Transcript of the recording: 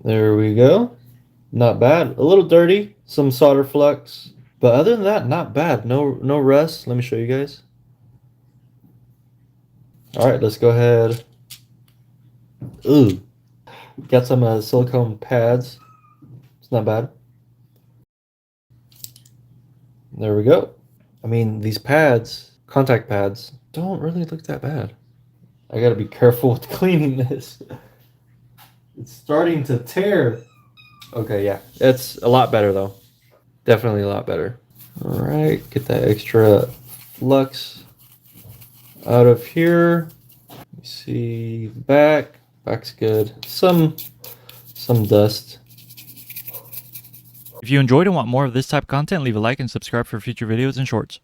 There we go. Not bad. A little dirty, some solder flux, but other than that, not bad. No rust. Let me show you guys. All right, let's go ahead. Ooh, got some silicone pads. It's not bad. There we go. I mean, these pads, contact pads, don't really look that bad. I gotta be careful with cleaning this. It's starting to tear. Okay, yeah, it's a lot better though. Definitely a lot better. All right, get that extra flux out of here. You see back. Back's good. Some dust. If you enjoyed and want more of this type of content, leave a like and subscribe for future videos and shorts.